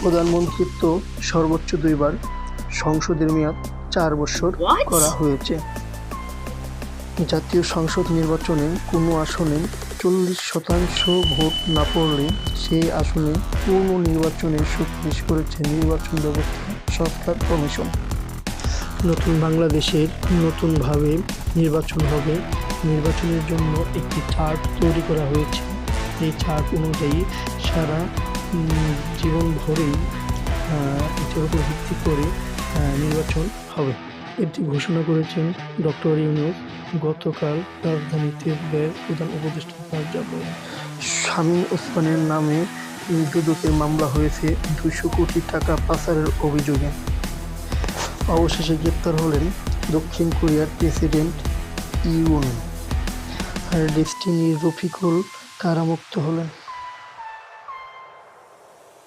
প্রধানমন্ত্রিত্ব সর্বোচ্চ 2 বার, সংসদের মেয়াদ 4 বছর করা হয়েছে। জাতীয় সংসদ নির্বাচনে কোনো আসনে 40% ভোট না পড়লে সেই আসনে পুনর্নির্বাচনের সুপারিশ করেছে নির্বাচন ব্যবস্থা সংস্কার কমিশন। নতুন বাংলাদেশের নতুনভাবে নির্বাচন হবে। নির্বাচনের জন্য একটি চার্ট তৈরি করা হয়েছে। এই চার্ট অনুযায়ী সারা জীবন ভরেই এটার উপর ভিত্তি করে নির্বাচন হবে। এটি ঘোষণা করেছেন ডক্টর ইউনূস গতকাল রাজধানীতে ব্যয়ের প্রধান উপদেষ্টার কার্যালয়ে। শামীম ওসমানের নামে দুদকের মামলা হয়েছে 200 কোটি টাকা পাচারের অভিযোগে। অবশেষে গ্রেপ্তার হলেন দক্ষিণ কোরিয়ার প্রেসিডেন্ট ইউন। আর ডেস্টিনির রফিকুল কারামুক্ত হলেন।